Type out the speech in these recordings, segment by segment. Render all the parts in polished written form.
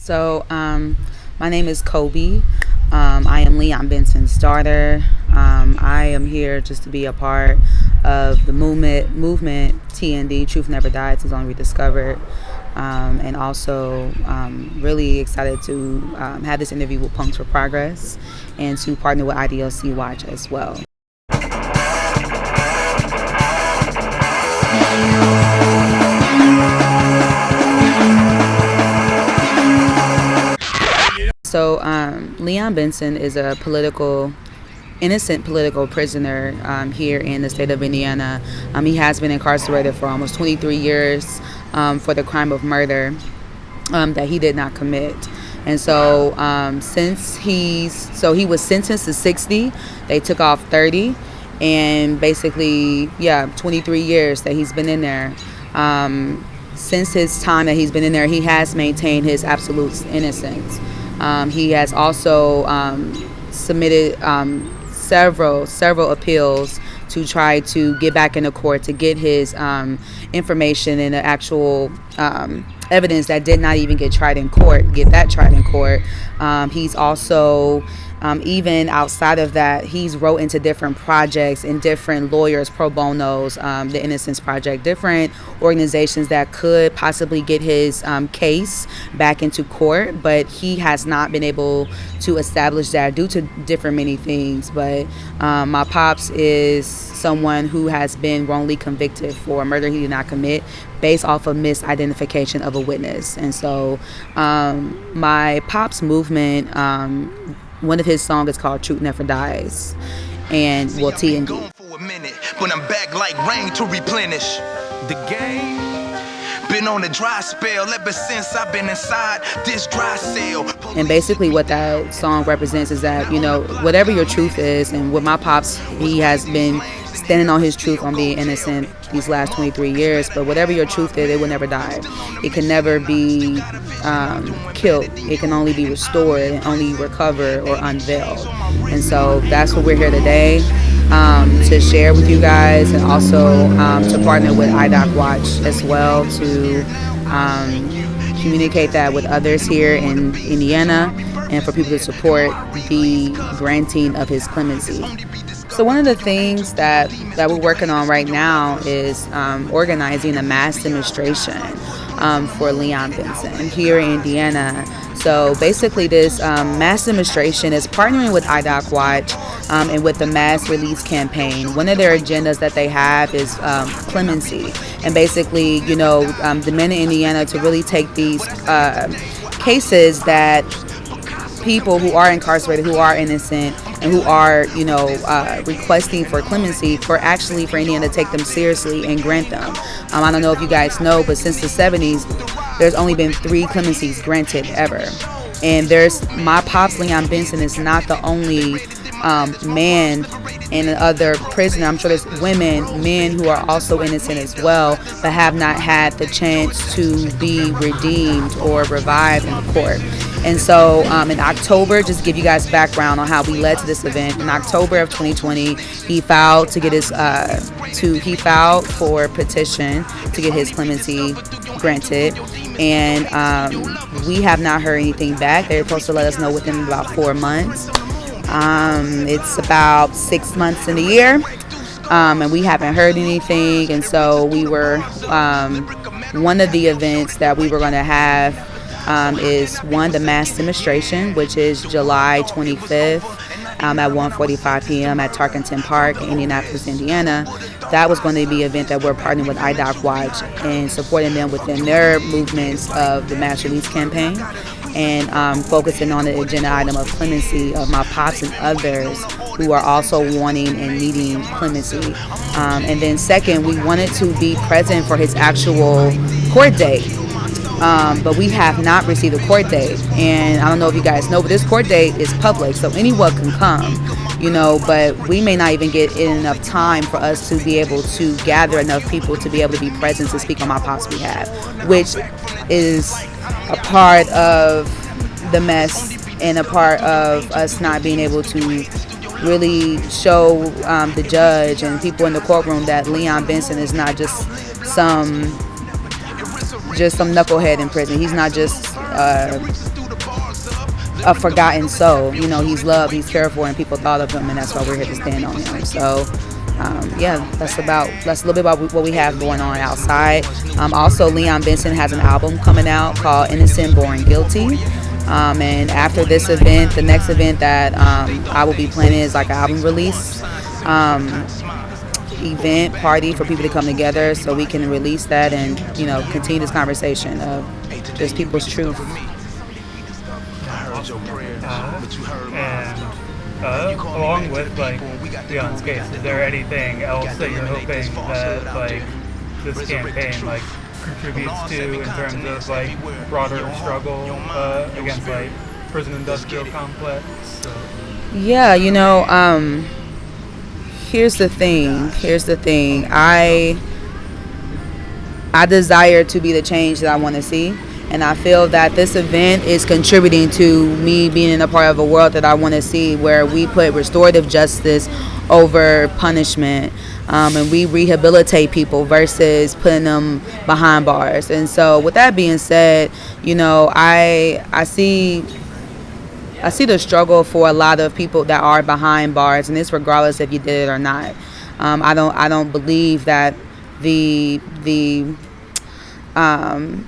So, my name is Koby. I am Leon Benson's daughter. I am here just to be a part of the movement TND, Truth Never Dies, is only rediscovered. And also really excited to have this interview with Punks for Progress and to partner with IDLC Watch as well. So Leon Benson is a innocent political prisoner here in the state of Indiana. He has been incarcerated for almost 23 years for the crime of murder that he did not commit. And so he was sentenced to 60, they took off 30, and basically, 23 years that he's been in there. Since his time that he's been in there, he has maintained his absolute innocence. He has also submitted several appeals to try to get back into court to get his information and the actual evidence that did not even get tried in court. He's also even outside of that, he's wrote into different projects and different lawyers, pro bonos, the Innocence Project, different organizations that could possibly get his case back into court, but he has not been able to establish that due to different many things. But my pops is someone who has been wrongly convicted for murder he did not commit based off of misidentification of a witness. And so my pop's movement, one of his songs is called Truth Never Dies, and TND. But I'm back like rain to replenish the game. Been on a dry spell ever since I've been inside this dry cell. And basically what that song represents is that, whatever your truth is, and with my pops, he has been standing on his truth on being innocent these last 23 years, but whatever your truth is, it will never die. It can never be killed. It can only be restored and only recovered or unveiled. And so that's what we're here today to share with you guys, and also to partner with IDOC Watch as well to communicate that with others here in Indiana, and for people to support the granting of his clemency. So one of the things that we're working on right now is organizing a mass demonstration for Leon Benson here in Indiana. So basically this mass demonstration is partnering with IDOC Watch and with the Mass Release Campaign. One of their agendas that they have is clemency, and basically, demanding Indiana to really take these cases that people who are incarcerated, who are innocent, and who are, requesting for clemency, for Indiana to take them seriously and grant them. I don't know if you guys know, but since the 70s, there's only been 3 clemencies granted ever. And my pops, Leon Benson, is not the only man in other prison. I'm sure there's men who are also innocent as well, but have not had the chance to be redeemed or revived in the court. And so in October, just to give you guys background on how we led to this event, in October of 2020, he filed for a petition to get his clemency granted. And we have not heard anything back. They're supposed to let us know within about 4 months. It's about 6 months in the year, and we haven't heard anything. And so we were, one of the events that we were going to have is the mass demonstration, which is July 25th at 1:45 p.m. at Tarkington Park in Indianapolis, Indiana. That was going to be an event that we're partnering with IDOC Watch and supporting them within their movements of the Mass Release Campaign, and focusing on the agenda item of clemency of my pops and others who are also wanting and needing clemency. And then second, we wanted to be present for his actual court date. But we have not received a court date. And I don't know if you guys know, but this court date is public, so anyone can come, but we may not even get in enough time for us to be able to gather enough people to be able to be present to speak on my pop's behalf, which is a part of the mess and a part of us not being able to really show the judge and people in the courtroom that Leon Benson is not just some knucklehead in prison. He's not just a forgotten soul. You know, he's loved, he's cared for, and people thought of him, and that's why we're here to stand on him. So, yeah, that's a little bit about what we have going on outside. Also, Leon Benson has an album coming out called Innocent, Born Guilty. And after this event, the next event that I will be planning is like an album release event party for people to come together so we can release that and, you know, continue this conversation of just people's truth. And along with like Leon's case, is there anything else that you're hoping that like this campaign like contributes to in terms of like broader struggle against like prison industrial complex? Yeah, you know, here's the thing. I desire to be the change that I want to see. And I feel that this event is contributing to me being in a part of a world that I want to see, where we put restorative justice over punishment, and we rehabilitate people versus putting them behind bars. And so with that being said, you know, I see the struggle for a lot of people that are behind bars, and it's regardless if you did it or not. I don't believe that the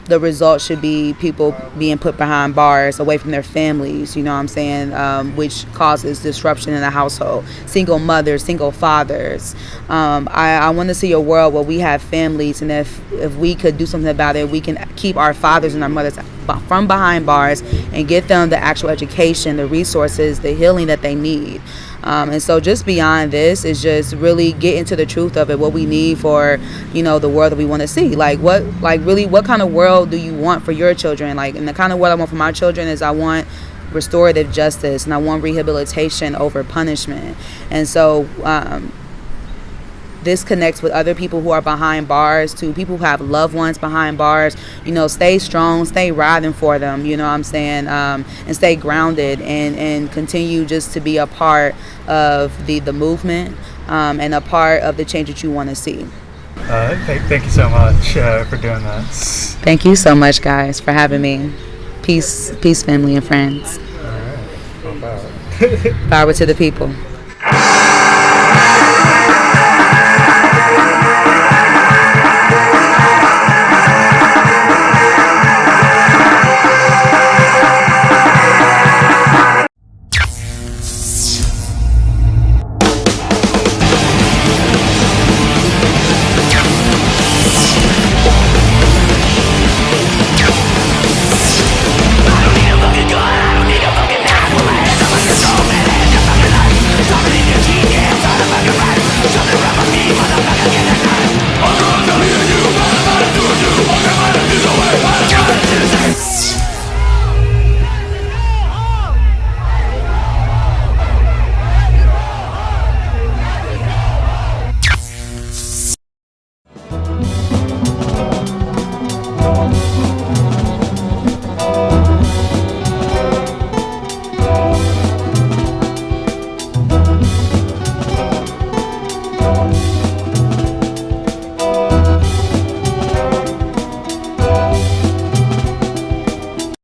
result should be people being put behind bars away from their families, you know what I'm saying, which causes disruption in the household. Single mothers, single fathers. I want to see a world where we have families, and if we could do something about it, we can keep our fathers and our mothers from behind bars and get them the actual education, the resources, the healing that they need. And so just beyond this is just really getting to the truth of it, what we need for, you know, the world that we want to see. Like what kind of world do you want for your children? Like, and the kind of world I want for my children is I want restorative justice, and I want rehabilitation over punishment. And so this connects with other people who are behind bars, to people who have loved ones behind bars. You know, stay strong, stay riding for them, you know what I'm saying, and stay grounded, and continue just to be a part of the movement, and a part of the change that you want to see. Thank you so much for doing that. Thank you so much, guys, for having me. Peace, family and friends. All right. Well, Power to the people.